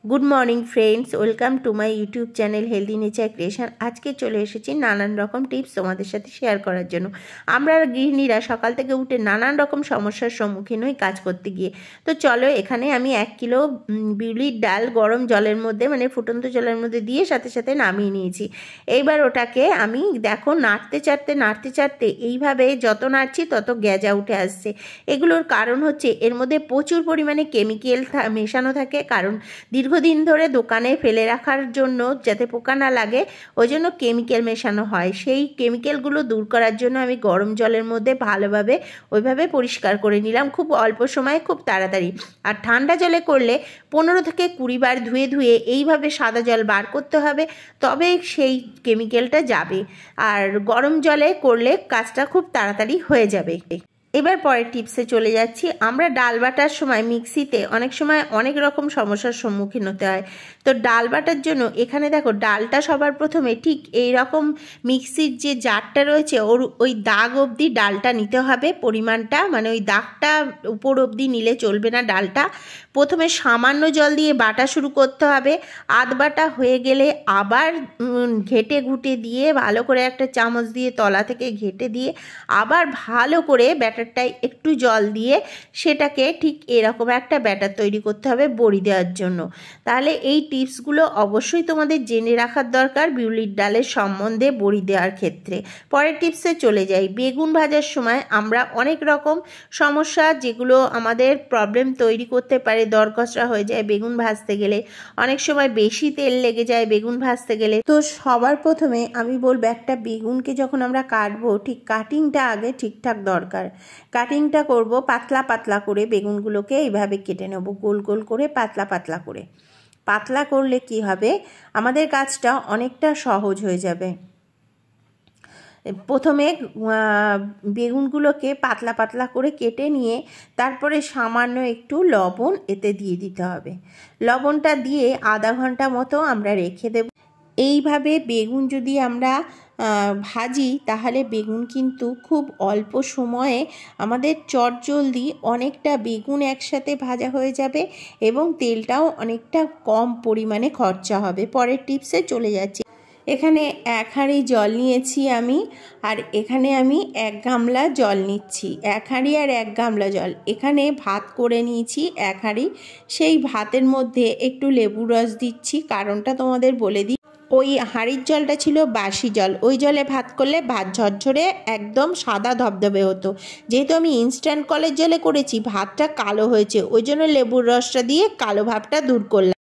Good morning friends, welcome to my YouTube channel healthy nature creation. আজকে চলে এসেছি নানান রকম টিপস তোমাদের সাথে শেয়ার করার জন্য। আমরা গৃহিণীরা সকাল থেকে উঠে নানান রকম সমস্যার সম্মুখীন হই কাজ করতে গিয়ে। তো চলো, এখানে আমি 1 কিলো বিউলির ডাল গরম জলের মধ্যে, মানে ফুটন্ত জলের মধ্যে দিয়ে সাথে সাথে নামিয়ে নিয়েছি। এইবার ওটাকে আমি দেখো নাড়তে চাড়তে এইভাবে যত নাড়ছি তত গ্যাজা উঠে আসছে। এগুলোর কারণ হচ্ছে এর মধ্যে প্রচুর পরিমাণে কেমিক্যাল মেশানো থাকে, কারণ দীর্ঘদিন ধরে দোকানে ফেলে রাখার জন্য যাতে পোকা না লাগে ওই জন্য কেমিক্যাল মেশানো হয়। সেই কেমিক্যালগুলো দূর করার জন্য আমি গরম জলের মধ্যে ভালোভাবে ওইভাবে পরিষ্কার করে নিলাম, খুব অল্প সময়ে, খুব তাড়াতাড়ি। আর ঠান্ডা জলে করলে 15 থেকে 20 বার ধুয়ে এইভাবে সাদা জল বার করতে হবে, তবে সেই কেমিক্যালটা যাবে। আর গরম জলে করলে কাজটা খুব তাড়াতাড়ি হয়ে যাবে। এবার পরের টিপসে চলে যাচ্ছি। আমরা ডাল বাটার সময় মিক্সিতে অনেক সময় অনেক রকম সমস্যার সম্মুখীন হতে হয়। তো ডাল বাটার জন্য এখানে দেখো, ডালটা সবার প্রথমে ঠিক এই রকম মিক্সির যে জারটা রয়েছে ওই দাগ অবধি ডালটা নিতে হবে, পরিমাণটা, মানে ওই দাগটা উপর অবধি নিলে চলবে না। ডালটা প্রথমে সামান্য জল দিয়ে বাটা শুরু করতে হবে। আধ বাটা হয়ে গেলে আবার ঘেটে ঘুটে দিয়ে ভালো করে একটা চামচ দিয়ে তলা থেকে ঘেটে দিয়ে আবার ভালো করে ব্যাটারটায় একটু জল দিয়ে সেটাকে ঠিক এরকম একটা ব্যাটার তৈরি করতে হবে বড়ি দেওয়ার জন্য। তাহলে এই টিপসগুলো অবশ্যই তোমাদের জেনে রাখার দরকার বিউলির ডালের সম্বন্ধে বড়ি দেওয়ার ক্ষেত্রে। পরের টিপসে চলে যাই। বেগুন ভাজার সময় আমরা অনেক রকম সমস্যা, যেগুলো আমাদের প্রবলেম তৈরি করতে পারে, দরকচরা হয়ে যায় বেগুন ভাজতে গেলে, অনেক সময় বেশি তেল লেগে যায় বেগুন ভাজতে গেলে। তো সবার প্রথমে আমি বলবো, একটা বেগুনকে যখন আমরা কাটবো, ঠিক কাটিংটা আগে ঠিকঠাক দরকার। কাটিংটা করব পাতলা পাতলা করে, বেগুনগুলোকে এইভাবে কেটে নেব গোল গোল করে, পাতলা পাতলা করে। পাতলা করলে কি হবে, আমাদের কাজটা অনেকটা সহজ হয়ে যাবে। প্রথমে বেগুনগুলোকে পাতলা পাতলা করে কেটে নিয়ে তারপরে সামান্য একটু লবণ এতে দিয়ে দিতে হবে। লবণটা দিয়ে আধা ঘন্টা মতো আমরা রেখে দেব। এইভাবে বেগুন যদি আমরা ভাজি তাহলে বেগুন কিন্তু খুব অল্প সময়ে আমাদের চটজলদি অনেকটা বেগুন একসাথে ভাজা হয়ে যাবে এবং তেলটাও অনেকটা কম পরিমাণে খরচা হবে। পরের টিপসে চলে যাচ্ছি। এখানে 1 হাঁড়ি জল নিয়েছি আমি, আর এখানে আমি 1 গামলা জল নিচ্ছি। 1 হাঁড়ি আর 1 গামলা জল। এখানে ভাত করে নিয়েছি 1 হাঁড়ি। সেই ভাতের মধ্যে একটু লেবুর রস দিচ্ছি, কারণটা তোমাদের বলে দিই। ওই হাঁড়ির জলটা ছিল বাসি জল, ওই জলে ভাত করলে ভাত ঝরঝরে একদম সাদা ধবধবে হতো। যেহেতু আমি ইনস্ট্যান্ট কলের জলে করেছি, ভাতটা কালো হয়েছে, ওই জন্য লেবুর রসটা দিয়ে কালো ভাবটা দূর করলাম।